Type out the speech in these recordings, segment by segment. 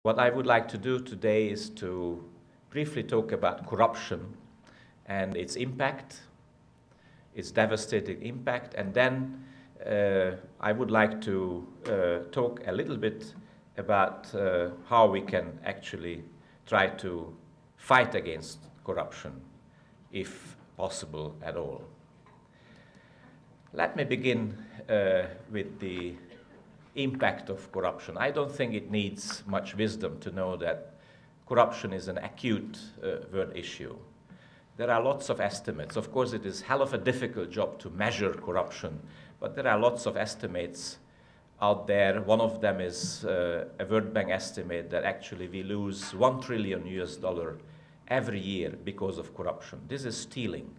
What I would like to do today is to briefly talk about corruption and its impact, its devastating impact, and then I would like to talk a little bit about how we can actually try to fight against corruption, if possible at all. Let me begin with the impact of corruption. I don't think it needs much wisdom to know that corruption is an acute world issue. There are lots of estimates. Of course, it is hell of a difficult job to measure corruption, but there are lots of estimates out there. One of them is a World Bank estimate that actually we lose $1 trillion every year because of corruption. This is stealing.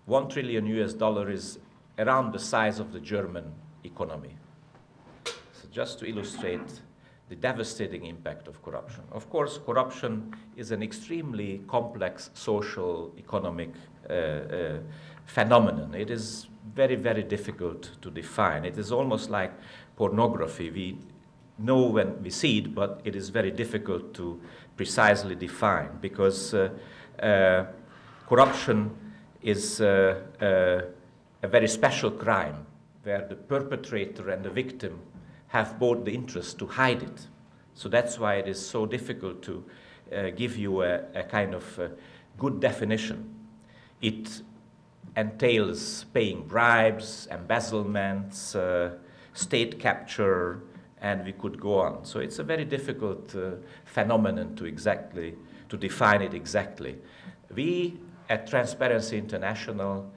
$1 trillion is around the size of the German economy. So just to illustrate the devastating impact of corruption. Of course, corruption is an extremely complex social, economic phenomenon. It is very, very difficult to define. It is almost like pornography. We know when we see it, but it is very difficult to precisely define because corruption is a very special crime where the perpetrator and the victim have both the interest to hide it. So that's why it is so difficult to give you a kind of good definition. It entails paying bribes, embezzlements, state capture, and we could go on. So it's a very difficult phenomenon to define it exactly. We at Transparency International,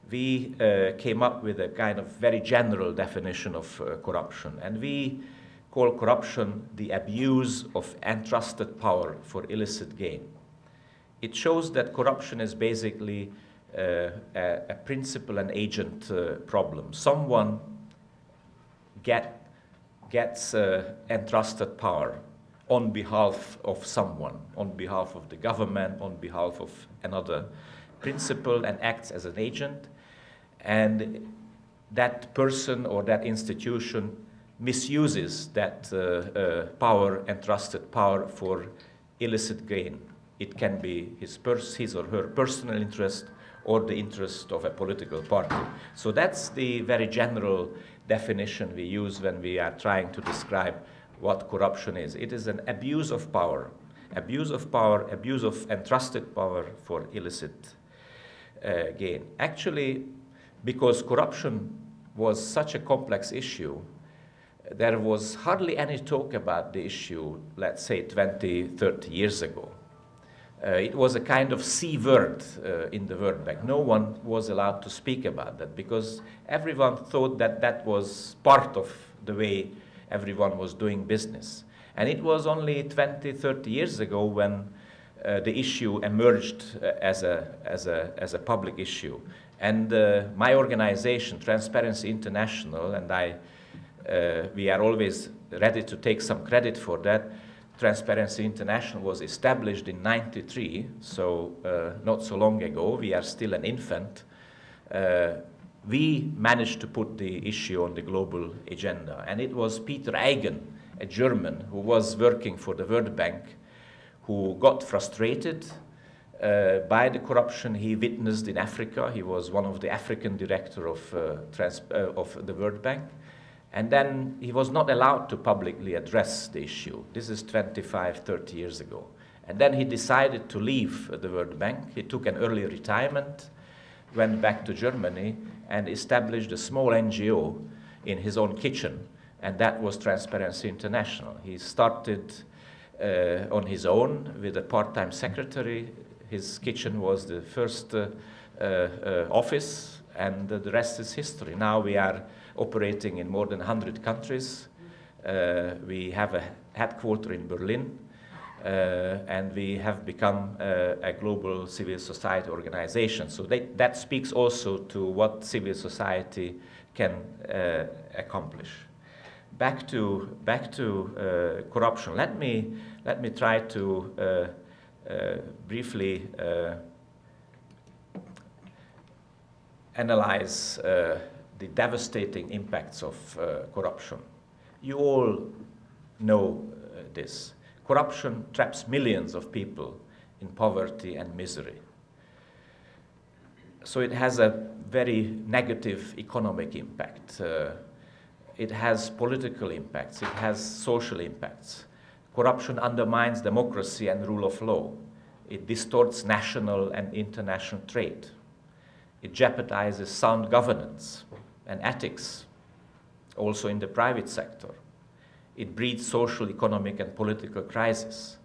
we came up with a kind of very general definition of corruption, and we call corruption the abuse of entrusted power for illicit gain. It shows that corruption is basically a principal and agent problem. Someone gets entrusted power on behalf of someone, on behalf of the government, on behalf of another principal, and acts as an agent. And that person or that institution misuses that power, entrusted power, for illicit gain. It can be his or her personal interest or the interest of a political party. So that's the very general definition we use when we are trying to describe what corruption is. It is an abuse of power, abuse of entrusted power for illicit gain. Actually, because corruption was such a complex issue, there was hardly any talk about the issue, let's say 20, 30 years ago. It was a kind of C word in the World Bank. No one was allowed to speak about that because everyone thought that that was part of the way everyone was doing business. And it was only 20, 30 years ago when the issue emerged as a public issue. And my organization, Transparency International, and we are always ready to take some credit for that. Transparency International was established in '93, so not so long ago. We are still an infant. We managed to put the issue on the global agenda. And it was Peter Eigen, a German who was working for the World Bank, who got frustrated by the corruption he witnessed in Africa. He was one of the African director of the World Bank. And then he was not allowed to publicly address the issue. This is 25, 30 years ago. And then he decided to leave the World Bank. He took an early retirement, went back to Germany, and established a small NGO in his own kitchen. And that was Transparency International. He started on his own with a part-time secretary. His kitchen was the first office, and the rest is history. Now we are operating in more than 100 countries. We have a headquarters in Berlin, and we have become a global civil society organization. So that speaks also to what civil society can accomplish. Back to corruption. Let me try to briefly analyze the devastating impacts of corruption. You all know this. Corruption traps millions of people in poverty and misery. So it has a very negative economic impact. It has political impacts. It has social impacts. Corruption undermines democracy and rule of law. It distorts national and international trade. It jeopardizes sound governance and ethics, also in the private sector. It breeds social, economic, and political crisis.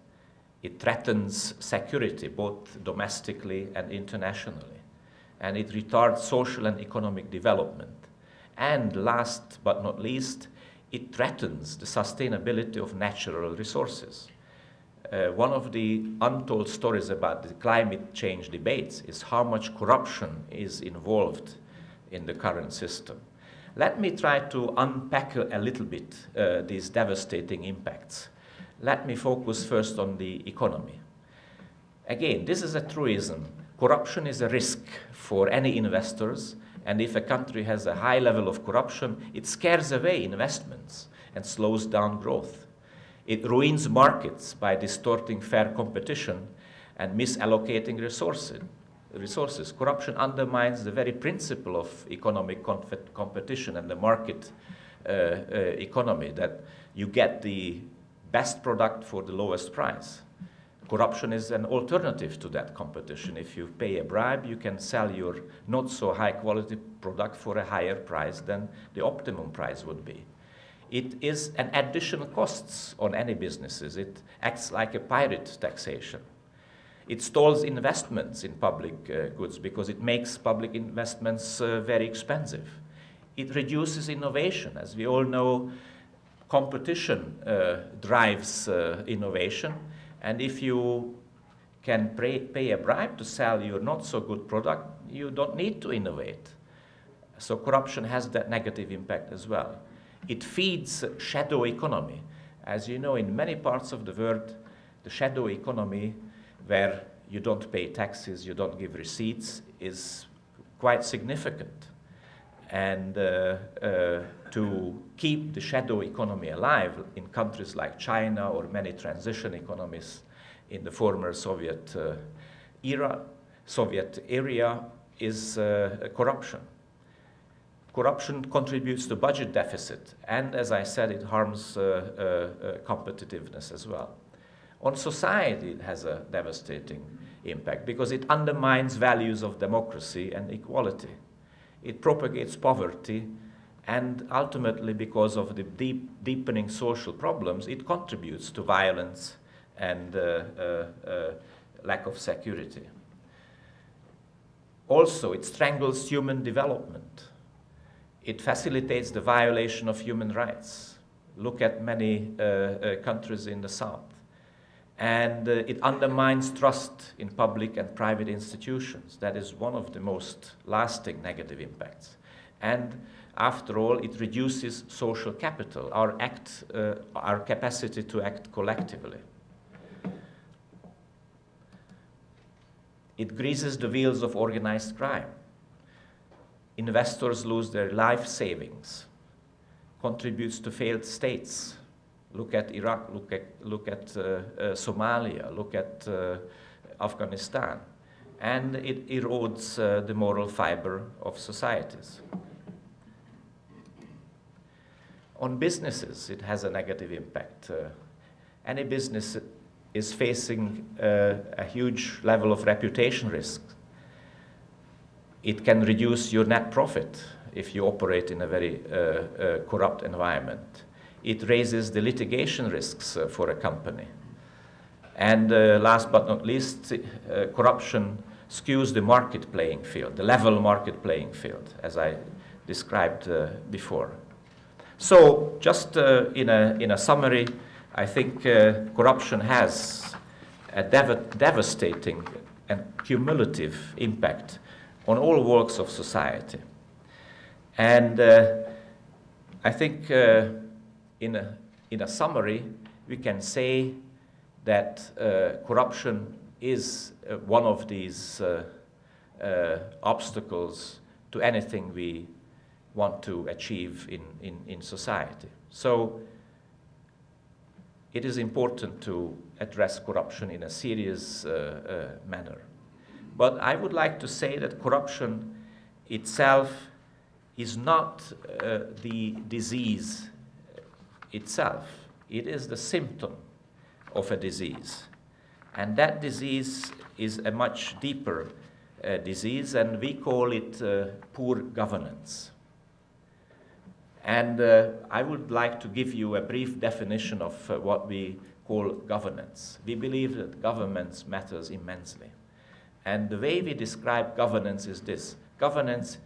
It threatens security, both domestically and internationally. And it retards social and economic development. And last but not least, it threatens the sustainability of natural resources. One of the untold stories about the climate change debates is how much corruption is involved in the current system. Let me try to unpack a little bit these devastating impacts. Let me focus first on the economy. Again, this is a truism. Corruption is a risk for any investors, and if a country has a high level of corruption, it scares away investments and slows down growth. It ruins markets by distorting fair competition and misallocating resources. Corruption undermines the very principle of economic competition and the market economy, that you get the best product for the lowest price. Corruption is an alternative to that competition. If you pay a bribe, you can sell your not so high quality product for a higher price than the optimum price would be. It is an additional costs on any businesses. It acts like a pirate taxation. It stalls investments in public goods because it makes public investments very expensive. It reduces innovation. As we all know, competition drives innovation. And if you can pay a bribe to sell your not so good product, you don't need to innovate. So corruption has that negative impact as well. It feeds shadow economy. As you know, in many parts of the world, the shadow economy, where you don't pay taxes, you don't give receipts, is quite significant. And to keep the shadow economy alive in countries like China or many transition economies in the former Soviet area is corruption. Corruption contributes to budget deficit, and as I said, it harms competitiveness as well. On society, it has a devastating impact because it undermines values of democracy and equality. It propagates poverty, and ultimately, because of the deepening social problems, it contributes to violence and lack of security. Also, it strangles human development. It facilitates the violation of human rights. Look at many countries in the South. And it undermines trust in public and private institutions. That is one of the most lasting negative impacts. And after all, it reduces social capital, our capacity to act collectively. It greases the wheels of organized crime. Investors lose their life savings, contributes to failed states. Look at Iraq, look at Somalia, look at Afghanistan. And it erodes the moral fiber of societies. On businesses, it has a negative impact. Any business is facing a huge level of reputation risk. It can reduce your net profit if you operate in a very corrupt environment. It raises the litigation risks for a company. And last but not least, corruption skews the market playing field, the level market playing field, as I described before. So just in a summary, I think corruption has a devastating and cumulative impact on all walks of society. And I think in a summary, we can say that corruption is one of these obstacles to anything we want to achieve in society. So it is important to address corruption in a serious manner. But I would like to say that corruption itself is not the disease itself. It is the symptom of a disease. And that disease is a much deeper disease, and we call it poor governance. And I would like to give you a brief definition of what we call governance. We believe that governance matters immensely. And the way we describe governance is this. Governance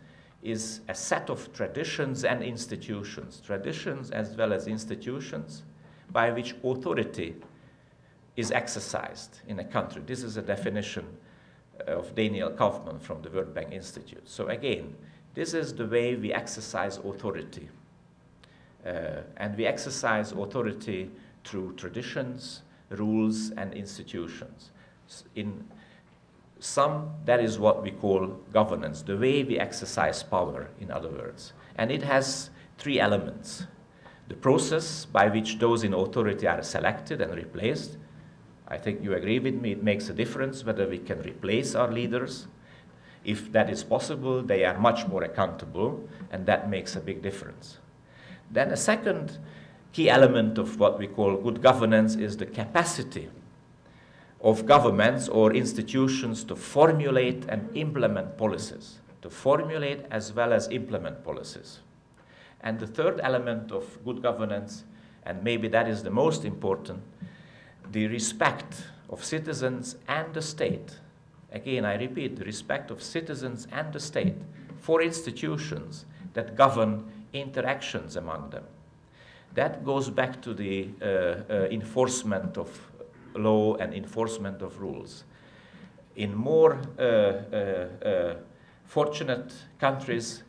is a set of traditions and institutions, traditions as well as institutions, by which authority is exercised in a country. This is a definition of Daniel Kaufman from the World Bank Institute. So again, this is the way we exercise authority. And we exercise authority through traditions, rules, and institutions. In sum, that is what we call governance, the way we exercise power, in other words. And it has three elements. The process by which those in authority are selected and replaced. I think you agree with me, it makes a difference whether we can replace our leaders. If that is possible, they are much more accountable, and that makes a big difference. Then a second key element of what we call good governance is the capacity of governments or institutions to formulate and implement policies, to formulate as well as implement policies. And the third element of good governance, and maybe that is the most important, the respect of citizens and the state. Again, I repeat, the respect of citizens and the state for institutions that govern interactions among them. That goes back to the enforcement of law and enforcement of rules. In more fortunate countries,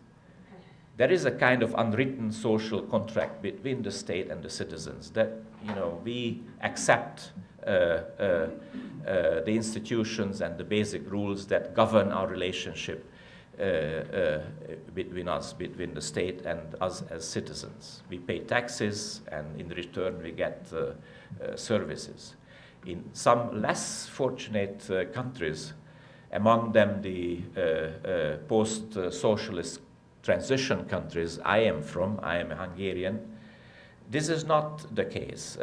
there is a kind of unwritten social contract between the state and the citizens that, you know, we accept the institutions and the basic rules that govern our relationship between us, between the state and us as citizens. We pay taxes, and in return we get services. In some less fortunate countries, among them the post-socialist transition countries I am from, I am a Hungarian, this is not the case.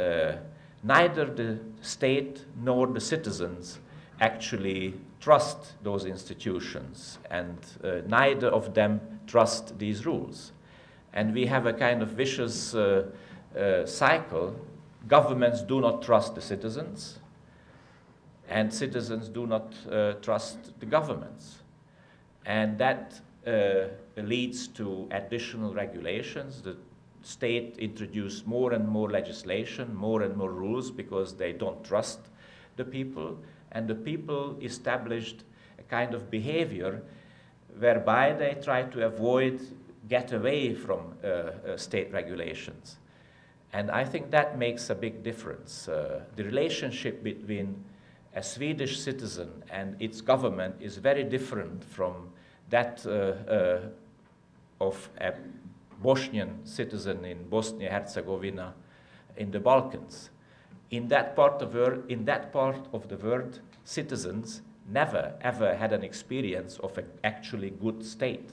Neither the state nor the citizens actually trust those institutions, and neither of them trust these rules. And we have a kind of vicious cycle. Governments do not trust the citizens, and citizens do not trust the governments. And that leads to additional regulations. The state introduced more and more legislation, more and more rules, because they don't trust the people. And the people established a kind of behavior whereby they try to get away from state regulations. And I think that makes a big difference. The relationship between a Swedish citizen and its government is very different from that of a Bosnian citizen in Bosnia-Herzegovina in the Balkans. In that part of the world, citizens never ever had an experience of an actually good state,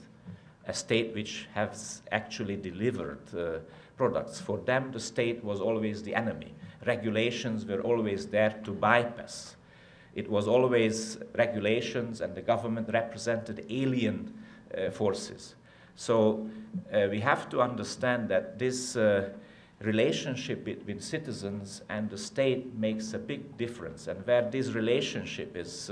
a state which has actually delivered products. For them, the state was always the enemy. Regulations were always there to bypass. It was always regulations, and the government represented alien forces. So we have to understand that this relationship between citizens and the state makes a big difference, and where this relationship is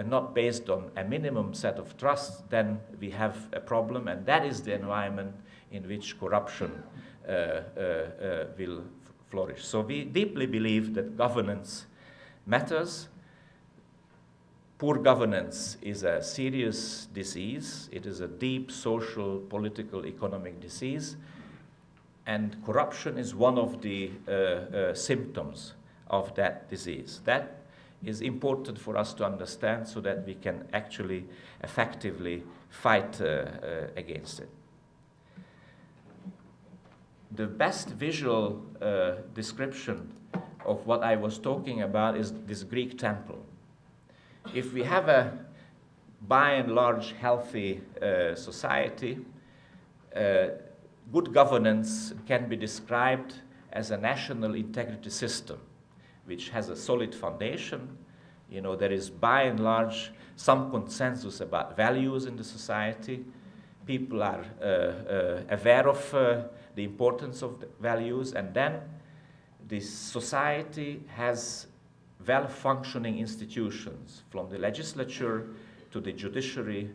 not based on a minimum set of trust, then we have a problem, and that is the environment in which corruption will flourish. So we deeply believe that governance matters. Poor governance is a serious disease. It is a deep social, political, economic disease. And corruption is one of the symptoms of that disease. That is important for us to understand so that we can actually effectively fight against it. The best visual description of what I was talking about is this Greek temple. If we have a, by and large, healthy society, good governance can be described as a national integrity system, which has a solid foundation. You know, there is by and large some consensus about values in the society. People are aware of the importance of the values, and then this society has well-functioning institutions, from the legislature to the judiciary,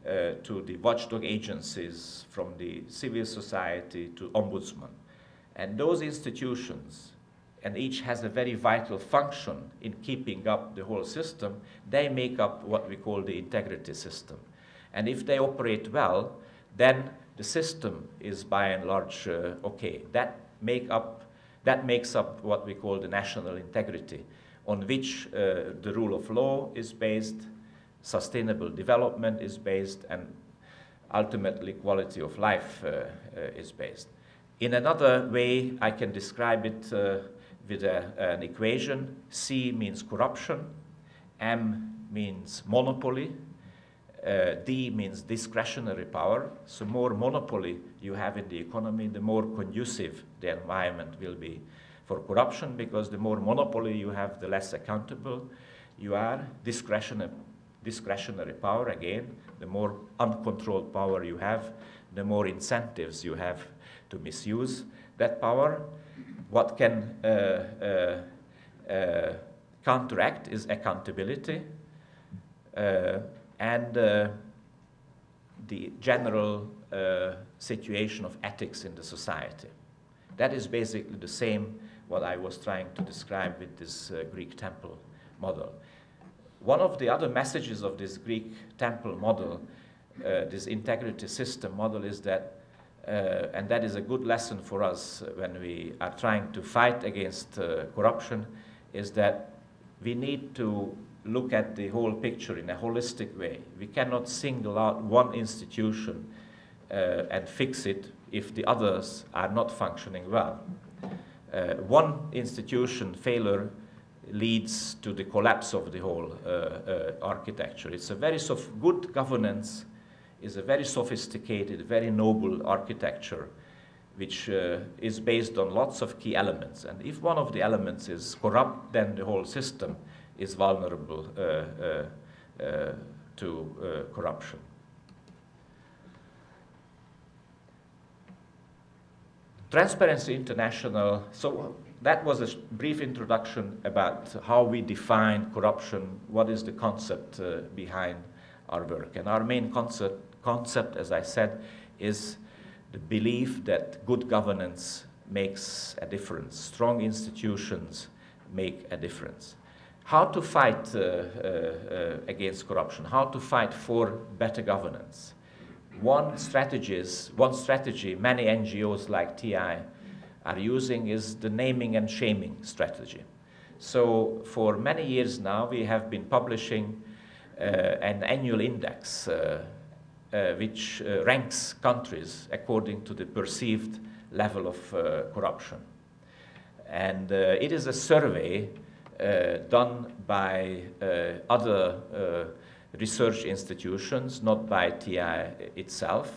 to the watchdog agencies, from the civil society to ombudsman. And those institutions, and each has a very vital function in keeping up the whole system, they make up what we call the integrity system. And if they operate well, then the system is by and large okay. That makes up what we call the national integrity, on which the rule of law is based, sustainable development is based, and ultimately quality of life is based. In another way, I can describe it with an equation. C means corruption, M means monopoly, D means discretionary power. So more monopoly you have in the economy, the more conducive the environment will be for corruption, because the more monopoly you have, the less accountable you are. Discretionary power, again, the more uncontrolled power you have, the more incentives you have to misuse that power. What can counteract is accountability and the general situation of ethics in the society. That is basically the same what I was trying to describe with this Greek temple model. One of the other messages of this Greek temple model, this integrity system model, is that, and that is a good lesson for us when we are trying to fight against corruption, is that we need to look at the whole picture in a holistic way. We cannot single out one institution and fix it if the others are not functioning well. One institution failure leads to the collapse of the whole architecture. It's a very good governance is a very sophisticated, very noble architecture, which is based on lots of key elements. And if one of the elements is corrupt, then the whole system is vulnerable to corruption. Transparency International, so that was a brief introduction about how we define corruption, what is the concept behind our work. And our main concept, as I said, is the belief that good governance makes a difference. Strong institutions make a difference. How to fight against corruption, how to fight for better governance. One strategy many NGOs like TI are using is the naming and shaming strategy. So for many years now, we have been publishing an annual index which ranks countries according to the perceived level of corruption. And it is a survey done by other research institutions, not by TI itself.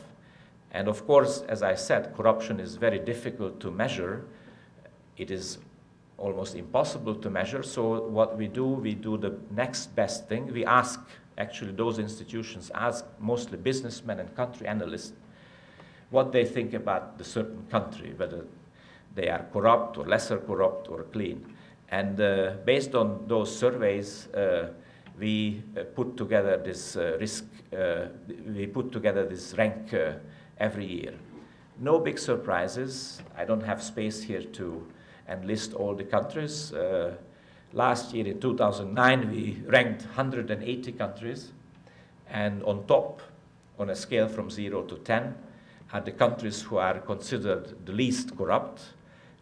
And of course, as I said, corruption is very difficult to measure. It is almost impossible to measure. So what we do the next best thing. We ask, actually those institutions ask mostly businessmen and country analysts what they think about the certain country, whether they are corrupt or lesser corrupt or clean. And based on those surveys, we put together this rank every year. No big surprises. I don't have space here to enlist all the countries. Last year in 2009, we ranked 180 countries. And on top, on a scale from 0 to 10, are the countries who are considered the least corrupt.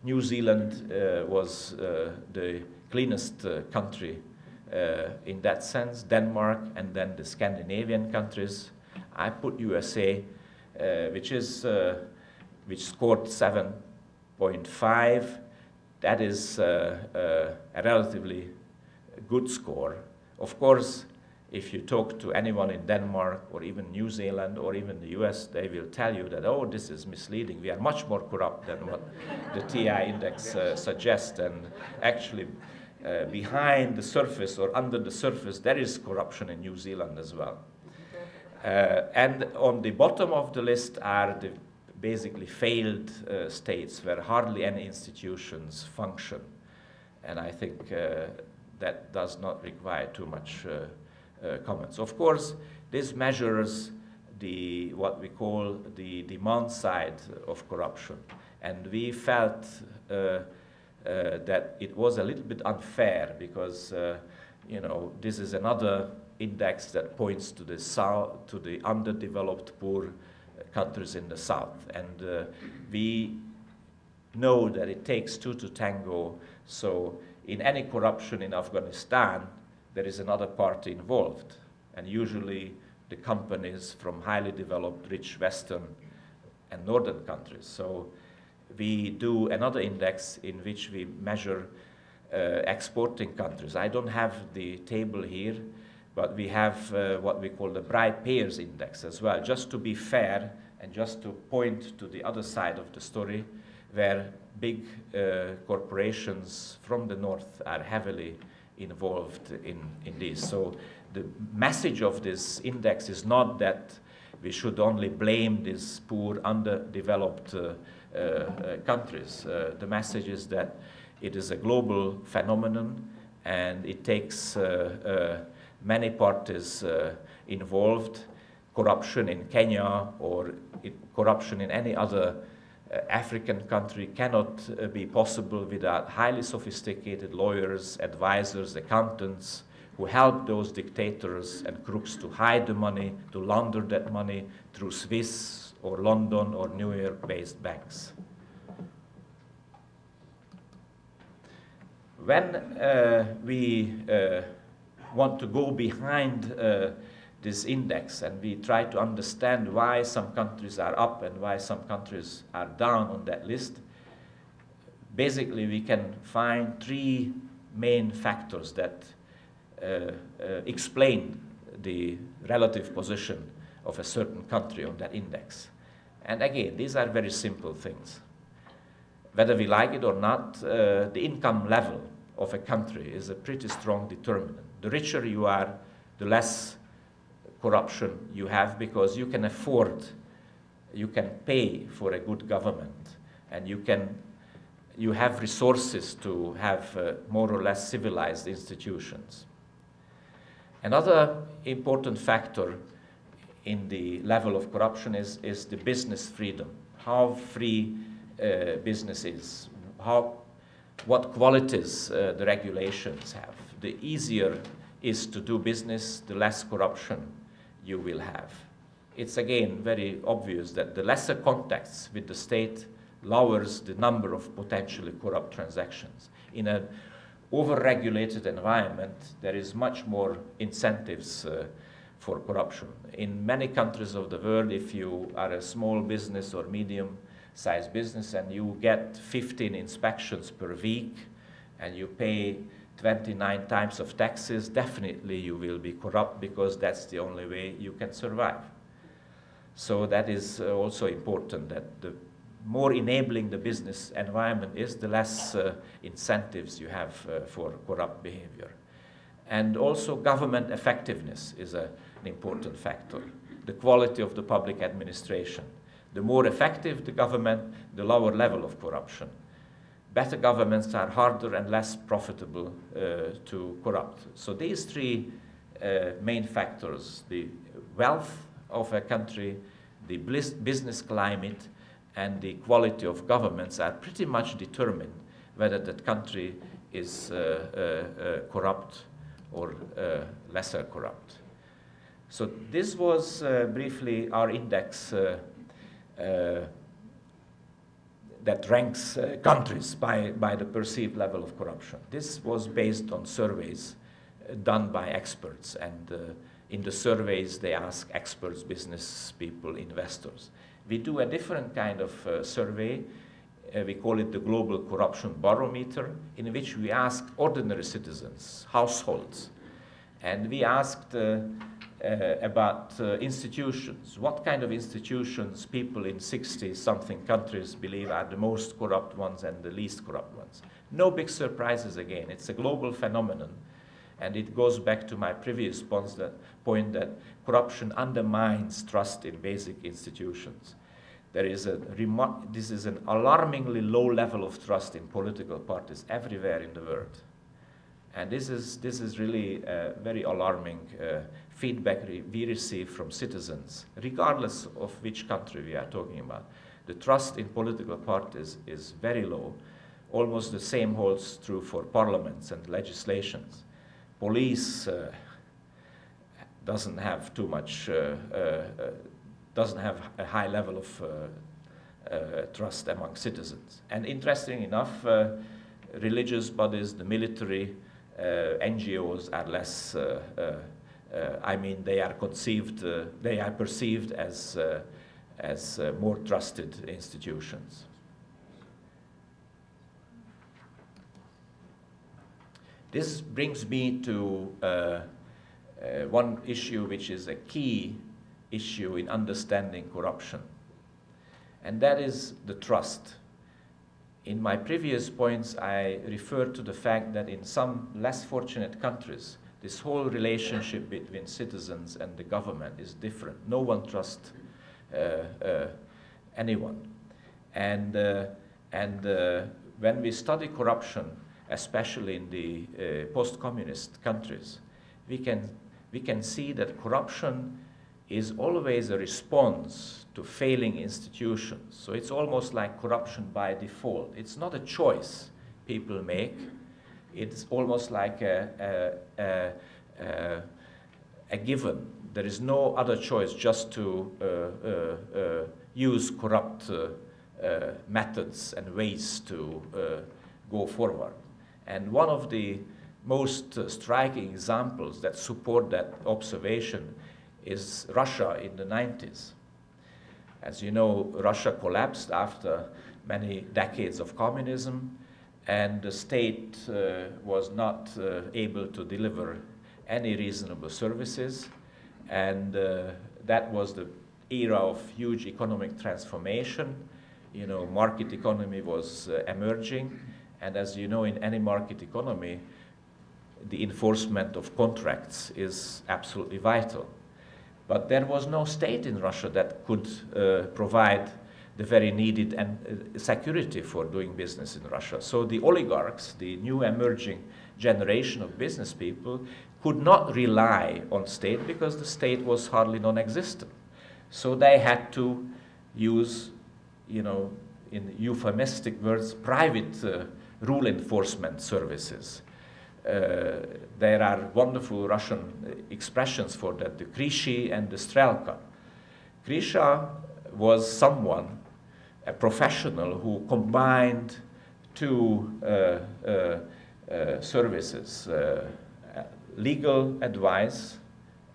New Zealand was the cleanest country in that sense, Denmark, and then the Scandinavian countries. I put USA, which scored 7.5, that is a relatively good score. Of course, if you talk to anyone in Denmark or even New Zealand or even the US, they will tell you that, oh, this is misleading. We are much more corrupt than what the TI index suggests. And actually, behind the surface or under the surface, there is corruption in New Zealand as well. And on the bottom of the list are the basically failed states where hardly any institutions function. And I think that does not require too much comments. Of course, this measures what we call the demand side of corruption. And we felt that it was a little bit unfair because, you know, this is another index that points to the south, to the underdeveloped, poor countries in the south. And we know that it takes two to tango. So in any corruption in Afghanistan, there is another party involved. And usually the companies from highly developed, rich Western and Northern countries. So we do another index in which we measure exporting countries. I don't have the table here, but we have what we call the bribe payers index as well, just to be fair and just to point to the other side of the story where big corporations from the north are heavily involved in this. So the message of this index is not that we should only blame these poor, underdeveloped countries. The message is that it is a global phenomenon and it takes many parties involved. Corruption in Kenya or corruption in any other African country cannot be possible without highly sophisticated lawyers, advisors, accountants who help those dictators and crooks to hide the money, to launder that money through Swiss or London or New York-based banks. When we want to go behind this index and we try to understand why some countries are up and why some countries are down on that list, basically we can find three main factors that explain the relative position of a certain country on that index. And again, these are very simple things. Whether we like it or not, the income level of a country is a pretty strong determinant. The richer you are, the less corruption you have because you can afford, you can pay for a good government and you have resources to have more or less civilized institutions. Another important factor in the level of corruption is the business freedom. How free business is, what qualities the regulations have. The easier is to do business, the less corruption you will have. It's again very obvious that the lesser contacts with the state lowers the number of potentially corrupt transactions. In an over-regulated environment, there is much more incentives for corruption. In many countries of the world, if you are a small business or medium-sized business and you get 15 inspections per week and you pay 29 times of taxes, definitely you will be corrupt because that's the only way you can survive. So that is also important, that the more enabling the business environment is, the less incentives you have for corrupt behavior. And also government effectiveness is an important factor. The quality of the public administration. The more effective the government, the lower level of corruption. Better governments are harder and less profitable to corrupt. So these three main factors, the wealth of a country, the business climate, and the quality of governments are pretty much determine whether that country is corrupt or lesser corrupt. So this was briefly our index that ranks countries by the perceived level of corruption. This was based on surveys done by experts, and in the surveys they ask experts, business people, investors. We do a different kind of survey We call it the Global Corruption Barometer, in which we asked ordinary citizens, households, and we asked about institutions. What kind of institutions people in 60-something countries believe are the most corrupt ones and the least corrupt ones? No big surprises again. It's a global phenomenon. And it goes back to my previous point that corruption undermines trust in basic institutions. This is an alarmingly low level of trust in political parties everywhere in the world. And this is really very alarming feedback we receive from citizens, regardless of which country we are talking about. The trust in political parties is very low. Almost the same holds true for parliaments and legislations. Police doesn't have too much, doesn't have a high level of trust among citizens. And interesting enough, religious bodies, the military, NGOs are less, I mean, they are perceived as more trusted institutions. This brings me to one issue which is a key issue in understanding corruption, and that is the trust. In my previous points, I referred to the fact that in some less fortunate countries, this whole relationship between citizens and the government is different. No one trusts anyone. And when we study corruption, especially in the post-communist countries, we can see that corruption is always a response to failing institutions. So it's almost like corruption by default. It's not a choice people make. It's almost like a given. There is no other choice just to use corrupt methods and ways to go forward. And one of the most striking examples that support that observation is Russia in the 90s. As you know, Russia collapsed after many decades of communism, and the state was not able to deliver any reasonable services, and that was the era of huge economic transformation. You know, market economy was emerging, and as you know, in any market economy, the enforcement of contracts is absolutely vital. But there was no state in Russia that could provide the very needed security for doing business in Russia. So the oligarchs, the new emerging generation of business people, could not rely on state because the state was hardly non-existent. So they had to use, you know, in euphemistic words, private rule enforcement services. There are wonderful Russian expressions for that, the Krishi and the Strelka. Krisha was someone, a professional, who combined two services, legal advice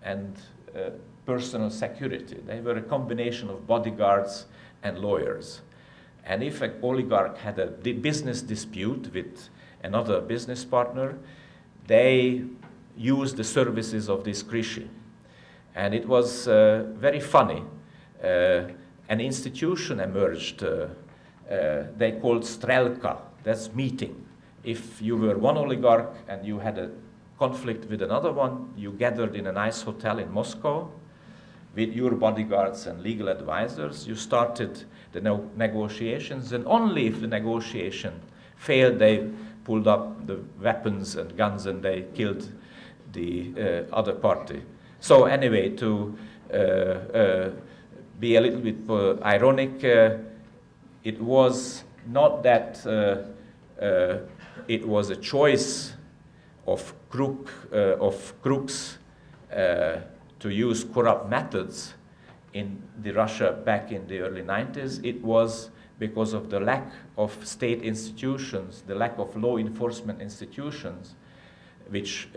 and personal security. They were a combination of bodyguards and lawyers. And if an oligarch had a business dispute with another business partner, they used the services of this Krishi. And it was very funny. An institution emerged, they called Strelka, that's meeting. If you were one oligarch and you had a conflict with another one, you gathered in a nice hotel in Moscow with your bodyguards and legal advisors. You started the negotiations, and only if the negotiation failed, they pulled up the weapons and guns and they killed the other party. So anyway, to be a little bit ironic, it was not that it was a choice of crooks to use corrupt methods in the Russia back in the early 90s. It was because of the lack of state institutions, the lack of law enforcement institutions, which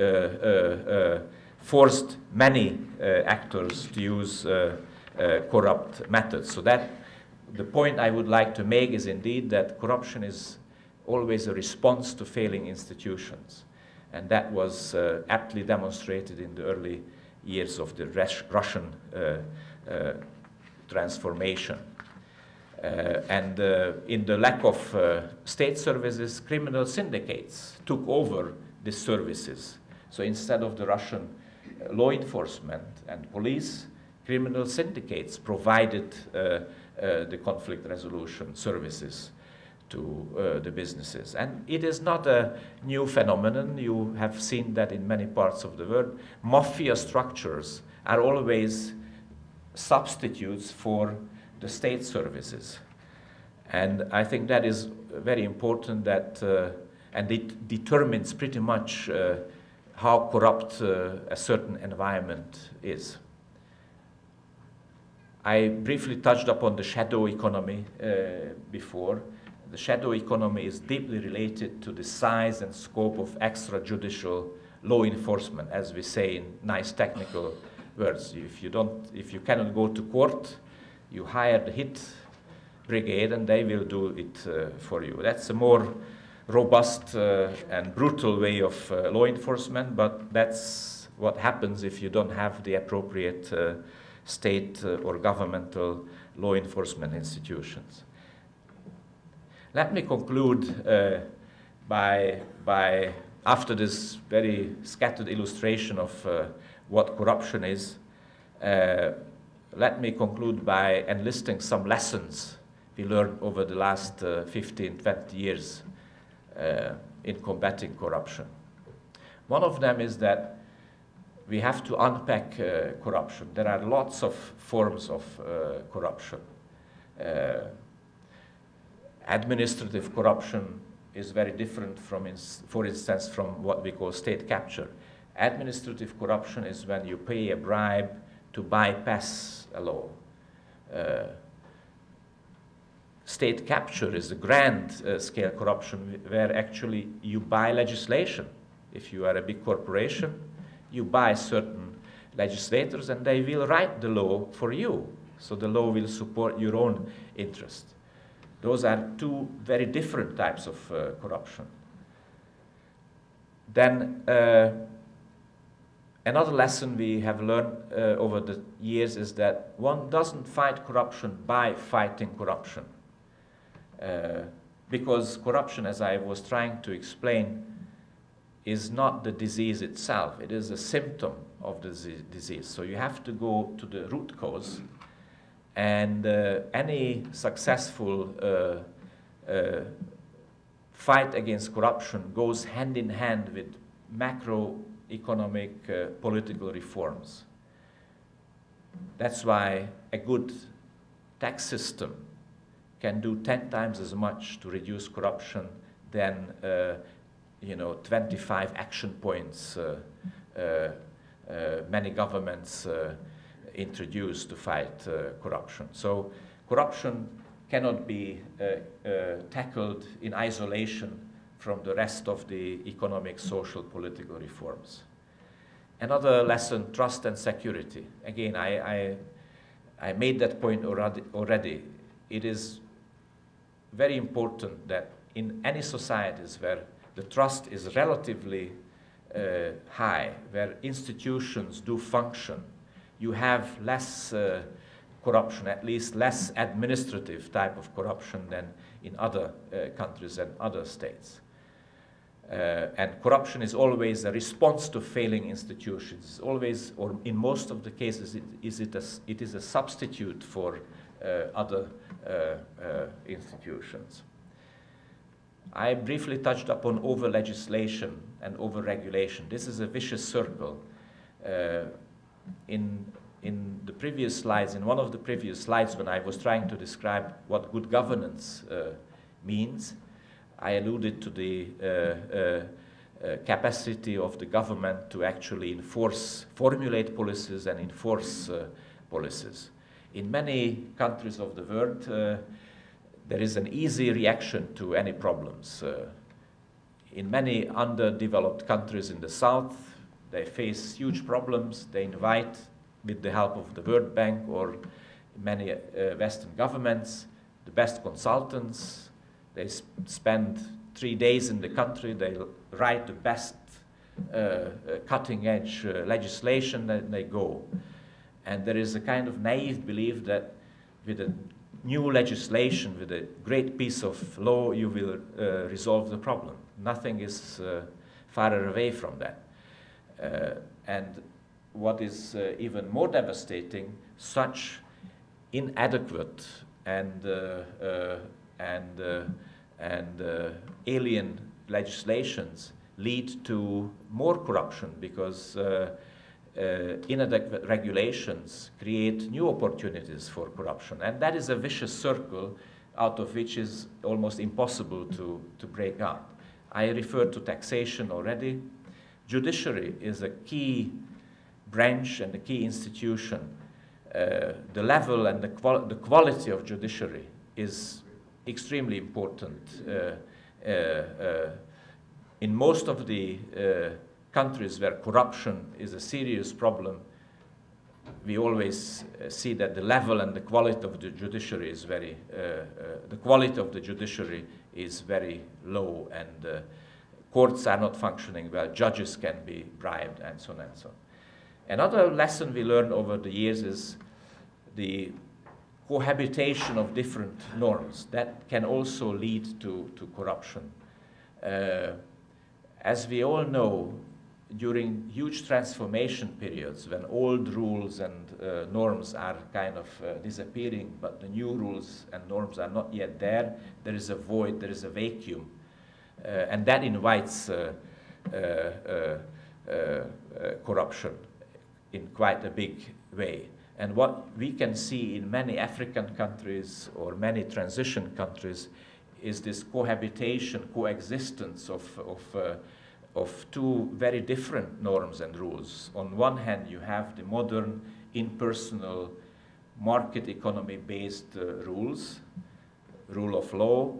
forced many actors to use corrupt methods. So that the point I would like to make is indeed that corruption is always a response to failing institutions. And that was aptly demonstrated in the early years of the Russian transformation. And in the lack of state services, criminal syndicates took over these services. So instead of the Russian law enforcement and police, criminal syndicates provided the conflict resolution services to the businesses. And it is not a new phenomenon. You have seen that in many parts of the world. Mafia structures are always substitutes for the state services. And I think that is very important, that, and it determines pretty much how corrupt a certain environment is. I briefly touched upon the shadow economy before. The shadow economy is deeply related to the size and scope of extrajudicial law enforcement, as we say in nice technical words. If you cannot go to court, you hire the hit brigade and they will do it for you. That's a more robust and brutal way of law enforcement, but that's what happens if you don't have the appropriate state or governmental law enforcement institutions. Let me conclude by, after this very scattered illustration of what corruption is, let me conclude by enlisting some lessons we learned over the last 15, 20 years in combating corruption. One of them is that we have to unpack corruption. There are lots of forms of corruption. Administrative corruption is very different from, for instance, from what we call state capture. Administrative corruption is when you pay a bribe to bypass a law. State capture is a grand scale corruption where actually you buy legislation. If you are a big corporation, you buy certain legislators and they will write the law for you. So the law will support your own interest. Those are two very different types of corruption. Then another lesson we have learned over the years is that one doesn't fight corruption by fighting corruption. Because corruption, as I was trying to explain, is not the disease itself. It is a symptom of the disease. So you have to go to the root cause. And any successful fight against corruption goes hand in hand with macroeconomic political reforms. That's why a good tax system can do 10 times as much to reduce corruption than 25 action points many governments introduced to fight corruption. So corruption cannot be tackled in isolation from the rest of the economic, social, political reforms. Another lesson, trust and security. Again, I made that point already. It is very important that in any societies where the trust is relatively high, where institutions do function, you have less corruption, at least less administrative type of corruption than in other countries and other states. And corruption is always a response to failing institutions. It's always, or in most of the cases, it is a substitute for other institutions. I briefly touched upon over-legislation and over-regulation. This is a vicious circle. In the previous slides, in one of the previous slides when I was trying to describe what good governance means, I alluded to the capacity of the government to actually formulate policies and enforce policies. In many countries of the world, there is an easy reaction to any problems. In many underdeveloped countries in the South, they face huge problems. They invite, with the help of the World Bank or many Western governments, the best consultants. They spend 3 days in the country. They write the best cutting-edge legislation, and they go. And there is a kind of naive belief that with a new legislation, with a great piece of law, you will resolve the problem. Nothing is farther away from that. And what is even more devastating, such inadequate and alien legislations lead to more corruption, because inadequate regulations create new opportunities for corruption. And that is a vicious circle out of which is almost impossible to break out. I referred to taxation already. Judiciary is a key branch and a key institution. The level and the quality of judiciary is extremely important. In most of the countries where corruption is a serious problem, we always see that the level and the quality of the judiciary is very, low, and courts are not functioning well, judges can be bribed, and so on and so on. Another lesson we learned over the years is the cohabitation of different norms. That can also lead to corruption. As we all know, during huge transformation periods, when old rules and norms are kind of disappearing, but the new rules and norms are not yet there, there is a void, there is a vacuum. And that invites corruption in quite a big way. And what we can see in many African countries or many transition countries is this cohabitation, coexistence of two very different norms and rules. On one hand, you have the modern, impersonal, market economy-based rules, rule of law,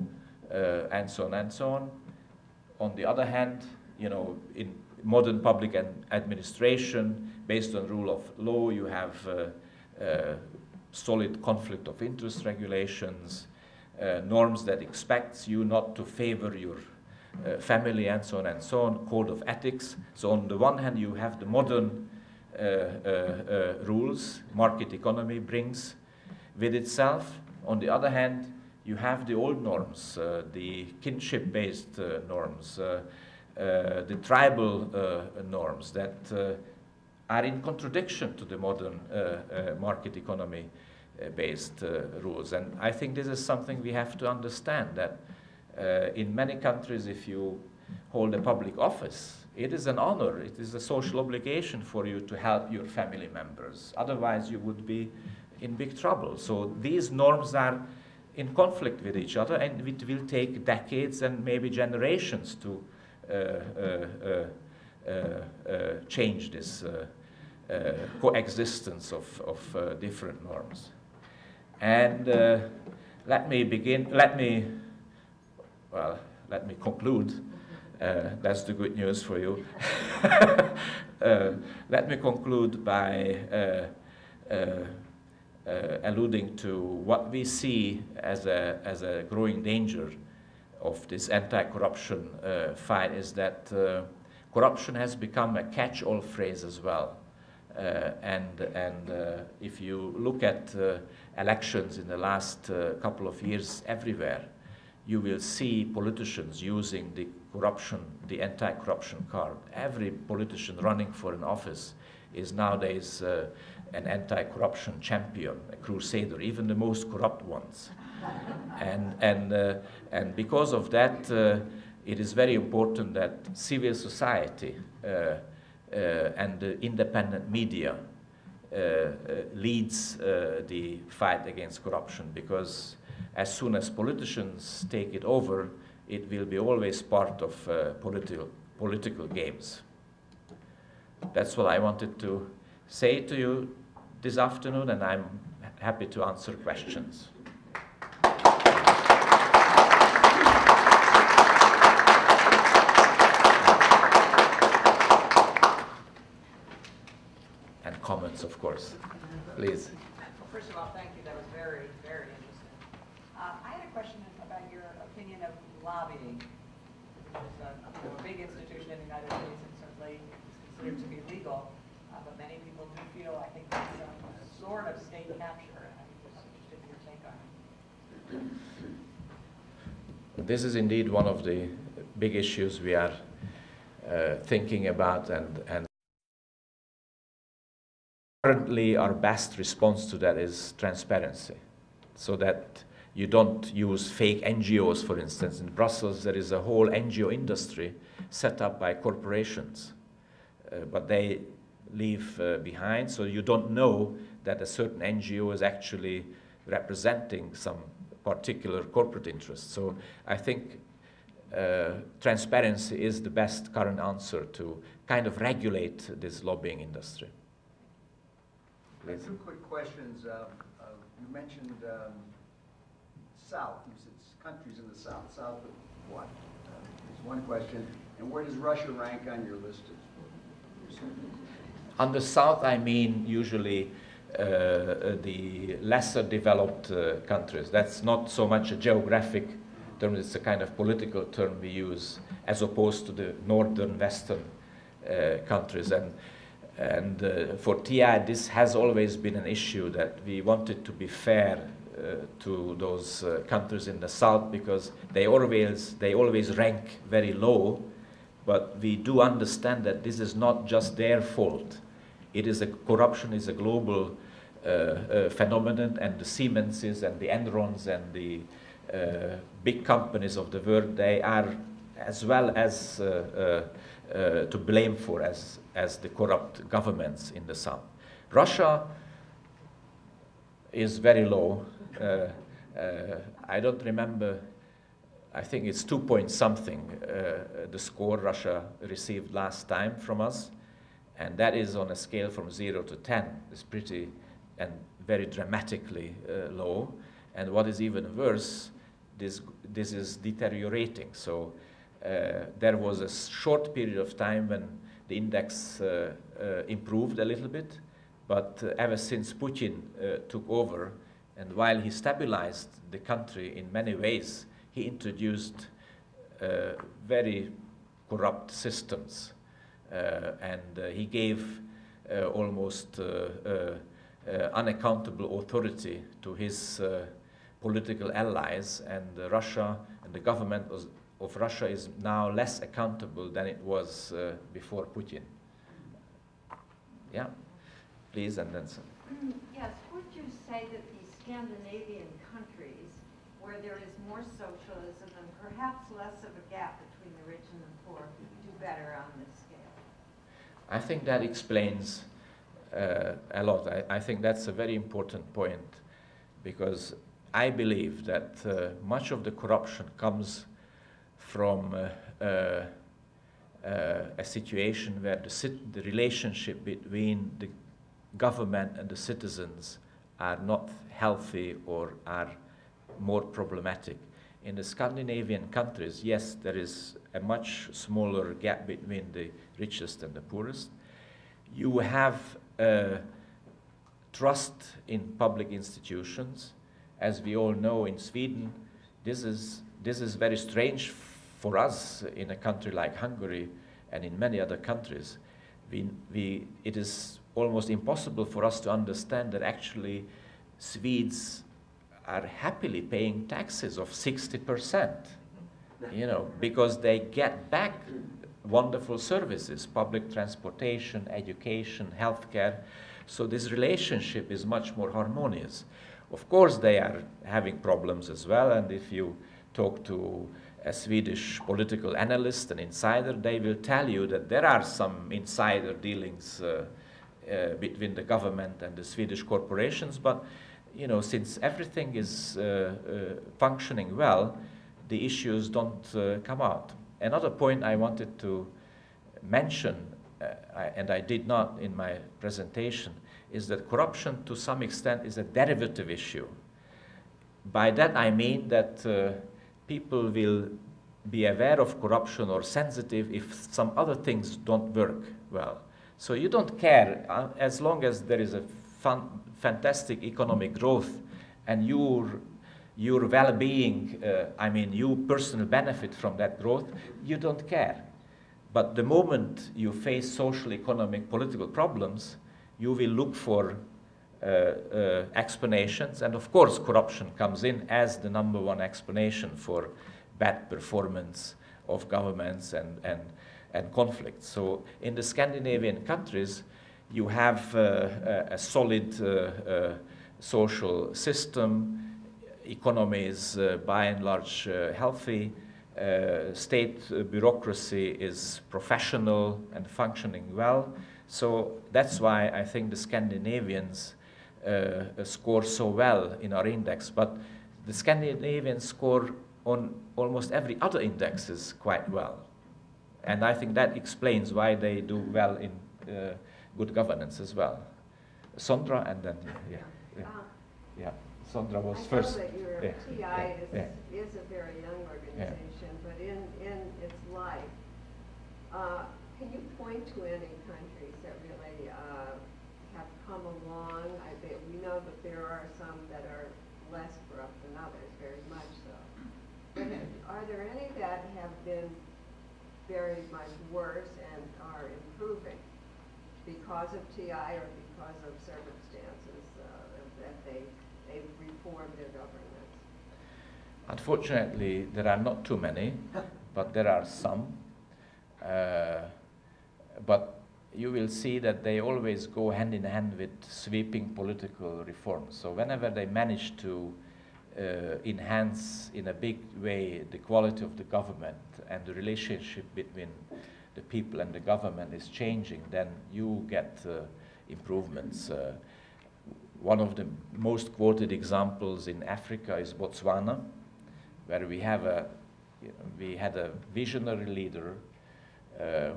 and so on and so on. On the other hand, you know, in modern public administration, based on rule of law, you have solid conflict of interest regulations, norms that expect you not to favor your family, and so on, code of ethics. So on the one hand, you have the modern rules market economy brings with itself. On the other hand, you have the old norms, the kinship-based norms, the tribal norms that are in contradiction to the modern market economy-based rules. And I think this is something we have to understand, that in many countries, if you hold a public office, it is an honor, it is a social obligation for you to help your family members. Otherwise, you would be in big trouble. So these norms are in conflict with each other, and it will take decades and maybe generations to change this coexistence of different norms. And let me conclude. That's the good news for you. Let me conclude by alluding to what we see as a growing danger of this anti-corruption fight, is that corruption has become a catch-all phrase as well. And if you look at elections in the last couple of years everywhere, you will see politicians using the anti-corruption card. Every politician running for an office is nowadays an anti-corruption champion, a crusader, even the most corrupt ones. And because of that, it is very important that civil society and the independent media leads the fight against corruption, because as soon as politicians take it over, it will be always part of political games. That's what I wanted to say to you this afternoon, and I'm happy to answer questions. And comments, of course. Please. First of all, thank you. That was very, very interesting. I had a question about your opinion of lobbying, which is a big institution in the United States and certainly is considered to be legal, but many people do feel, I think, it's some sort of state capture, and I'm just interested in your take on it. This is indeed one of the big issues we are thinking about, and currently our best response to that is transparency, so that you don't use fake NGOs, for instance. In Brussels, there is a whole NGO industry set up by corporations, but they leave behind, so you don't know that a certain NGO is actually representing some particular corporate interest. So I think transparency is the best current answer to kind of regulate this lobbying industry. Please. Two quick questions. You mentioned South. You said countries in the South. South of what? Is one question. And where does Russia rank on your list of? On the South, I mean usually the lesser developed countries. That's not so much a geographic term, it's a kind of political term we use, as opposed to the northern, western countries. And for TI, this has always been an issue, that we wanted to be fair to those countries in the South, because they always rank very low, but we do understand that this is not just their fault. Corruption is a global phenomenon, and the Siemenses and the Enrons and the big companies of the world, they are as well as to blame for as the corrupt governments in the South. Russia is very low. I don't remember, I think it's 2 point something, the score Russia received last time from us, and that is on a scale from 0 to 10. It's pretty and very dramatically low, and what is even worse, this is deteriorating. So there was a short period of time when the index improved a little bit, but ever since Putin took over, and while he stabilized the country in many ways, he introduced very corrupt systems, and he gave almost unaccountable authority to his political allies, and Russia and the government of Russia is now less accountable than it was before Putin. Yeah, please, and then some. Yes, would you say that the Scandinavian countries, where there is more socialism and perhaps less of a gap between the rich and the poor, do better on this scale? I think that explains a lot. I think that's a very important point, because I believe that much of the corruption comes from a situation where the relationship between the government and the citizens are not healthy or are more problematic. In the Scandinavian countries, yes, there is a much smaller gap between the richest and the poorest. You have trust in public institutions. As we all know, in Sweden, this is very strange for us in a country like Hungary and in many other countries. It is almost impossible for us to understand that actually Swedes are happily paying taxes of 60%, because they get back wonderful services, public transportation, education, healthcare. So this relationship is much more harmonious. Of course, they are having problems as well, and if you talk to a Swedish political analyst, an insider, they will tell you that there are some insider dealings between the government and the Swedish corporations, but since everything is functioning well, the issues don't come out. Another point I wanted to mention, and I did not in my presentation, is that corruption to some extent is a derivative issue. By that I mean that people will be aware of corruption or sensitive if some other things don't work well. So you don't care as long as there is a fantastic economic growth and your well-being, I mean, you personal benefit from that growth, you don't care. But the moment you face social, economic, political problems, you will look for explanations, and of course corruption comes in as the #1 explanation for bad performance of governments and conflicts. So in the Scandinavian countries, you have a solid social system, economy is by and large healthy, state bureaucracy is professional and functioning well. So that's why I think the Scandinavians score so well in our index. But the Scandinavians score on almost every other index quite well. And I think that explains why they do well in good governance as well. Sondra, and then, yeah. Sondra was first. I know that your TI is a very young organization, but in its life, can you point to any countries that really have come along? We know that there are some that are less corrupt than others, very much so. But are there any that have been very much worse and are improving because of TI or because of circumstances that they've reformed their governments? Unfortunately, there are not too many, but there are some. But you will see that they always go hand in hand with sweeping political reforms. So whenever they manage to enhance in a big way the quality of the government and the relationship between the people and the government is changing, then you get improvements. One of the most quoted examples in Africa is Botswana, where we had a visionary leader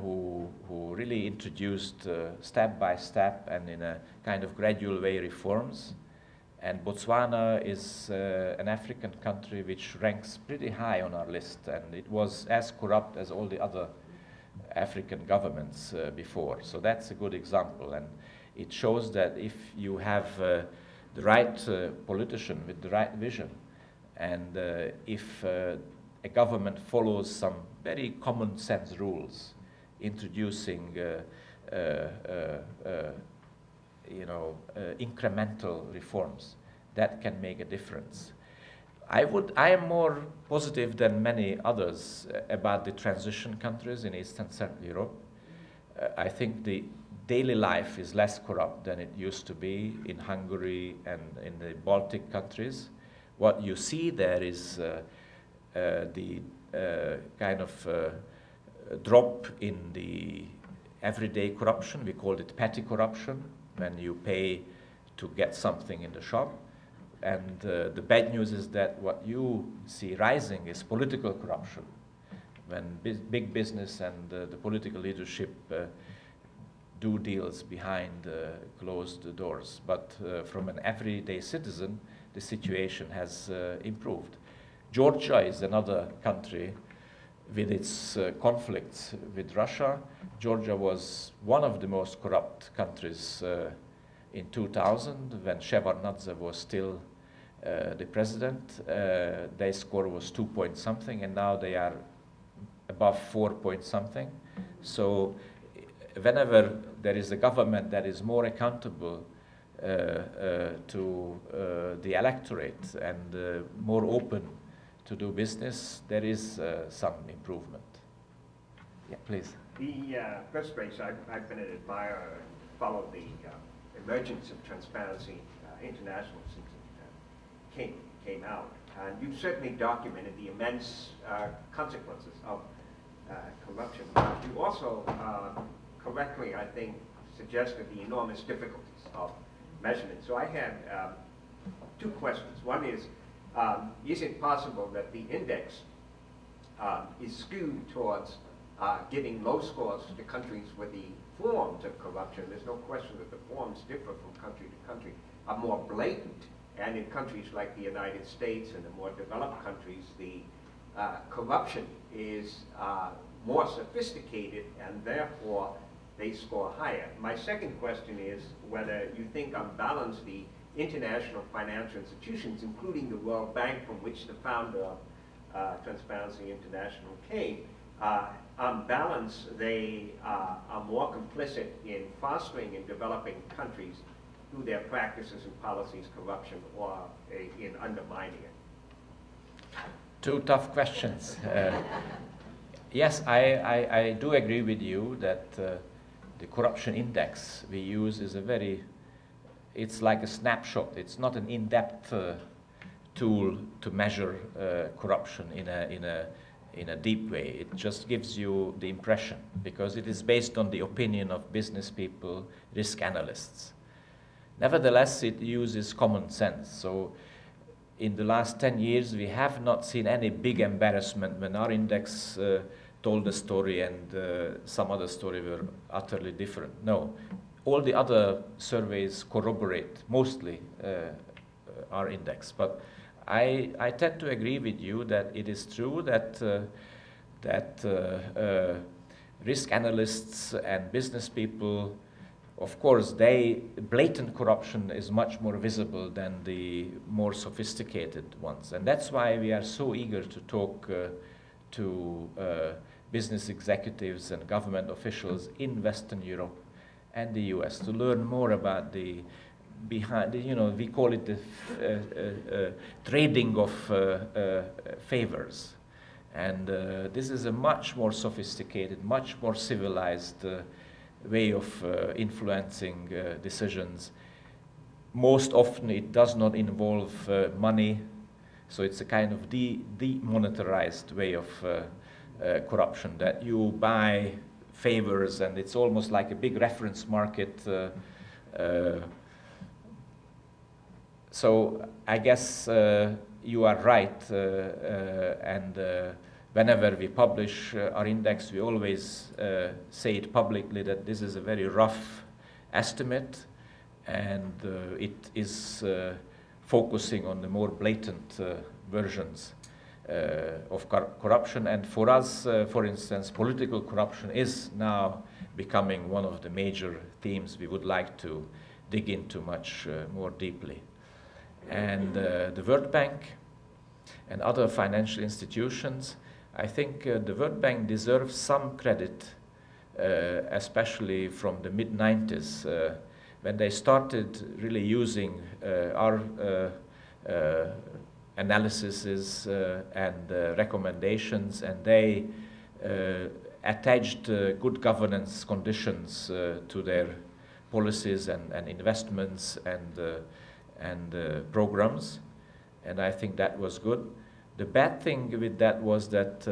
who really introduced step by step and in a kind of gradual way reforms. And Botswana is an African country which ranks pretty high on our list, and it was as corrupt as all the other African governments before. So that's a good example, and it shows that if you have the right politician with the right vision, and if a government follows some very common sense rules, introducing incremental reforms, that can make a difference. I am more positive than many others about the transition countries in East and Central Europe. I think the daily life is less corrupt than it used to be in Hungary and in the Baltic countries. What you see there is the kind of drop in the everyday corruption. We called it petty corruption, when you pay to get something in the shop. And the bad news is that what you see rising is political corruption, when big business and the political leadership do deals behind closed doors. But from an everyday citizen, the situation has improved. Georgia is another country with its conflicts with Russia. Georgia was one of the most corrupt countries in 2000, when Shevardnadze was still the president. Their score was 2 point something, and now they are above 4 point something. So whenever there is a government that is more accountable to the electorate and more open to do business, there is some improvement. Yeah, please. The first place, I've been an admirer and followed the emergence of Transparency International since it came out. And you've certainly documented the immense consequences of corruption. You also correctly, I think, suggested the enormous difficulties of measurement. So I had two questions. One is it possible that the index is skewed towards giving low scores to countries where the forms of corruption, there's no question that the forms differ from country to country, are more blatant, and in countries like the United States and the more developed countries, the corruption is more sophisticated, and therefore they score higher. My second question is whether you think on balance the international financial institutions, including the World Bank, from which the founder of Transparency International came, on balance, they are more complicit in fostering and developing countries through their practices and policies, corruption, or in undermining it? Two tough questions. Yes, I do agree with you that the corruption index we use is it's like a snapshot. It's not an in-depth tool to measure corruption in a deep way. It just gives you the impression, because it is based on the opinion of business people, risk analysts. Nevertheless, it uses common sense. So in the last 10 years, we have not seen any big embarrassment when our index told a story and some other story were utterly different. No. All the other surveys corroborate mostly our index. But I tend to agree with you that it is true that risk analysts and business people, of course, blatant corruption is much more visible than the more sophisticated ones. And that's why we are so eager to talk to business executives and government officials in Western Europe and the US to learn more about we call it the trading of favors. And this is a much more sophisticated, much more civilized way of influencing decisions. Most often it does not involve money, so it's a kind of demonetarized way of corruption, that you buy favors and it's almost like a big reference market. So I guess you are right, and whenever we publish our index, we always say it publicly that this is a very rough estimate, and it is focusing on the more blatant versions of corruption. And for us, for instance, political corruption is now becoming one of the major themes we would like to dig into much more deeply. And the World Bank and other financial institutions, I think the World Bank deserves some credit, especially from the mid-90s, when they started really using our analyses and recommendations, and they attached good governance conditions to their policies and investments and programs, and I think that was good. The bad thing with that was that,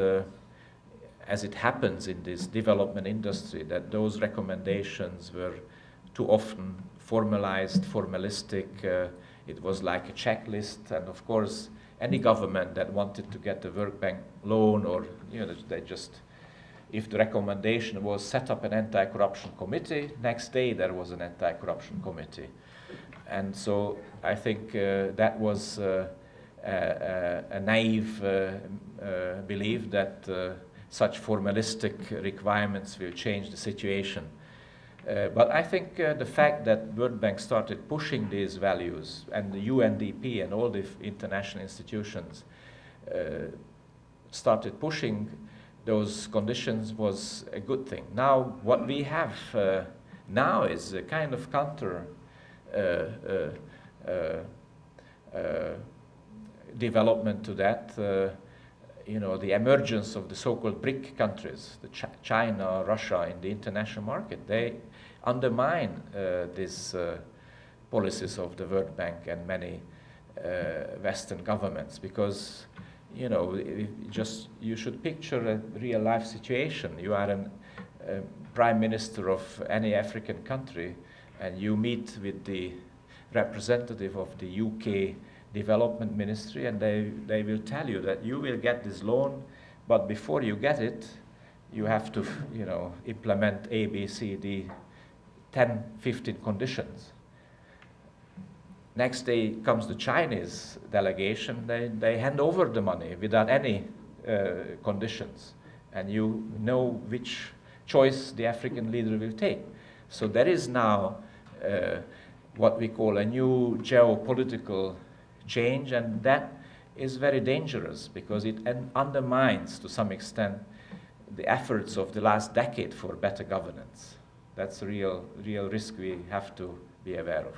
as it happens in this development industry, that those recommendations were too often formalized, formalistic. It was like a checklist, and of course, any government that wanted to get the World Bank loan, or they just, if the recommendation was set up an anti-corruption committee, next day there was an anti-corruption committee. And so I think that was a naive belief that such formalistic requirements will change the situation. But I think the fact that World Bank started pushing these values, and the UNDP and all the international institutions started pushing those conditions, was a good thing. Now, what we have now is a kind of counter development to that. The emergence of the so-called BRIC countries, China, Russia, in the international market, they undermine these policies of the World Bank and many Western governments, because you should picture a real-life situation. You are a prime minister of any African country, and you meet with the representative of the UK Development Ministry, and they will tell you that you will get this loan, but before you get it, you have to implement A, B, C, D, 10, 15 conditions. Next day comes the Chinese delegation, they hand over the money without any conditions, and you know which choice the African leader will take. So there is now what we call a new geopolitical change, and that is very dangerous because it undermines, to some extent, the efforts of the last decade for better governance. That's a real risk we have to be aware of.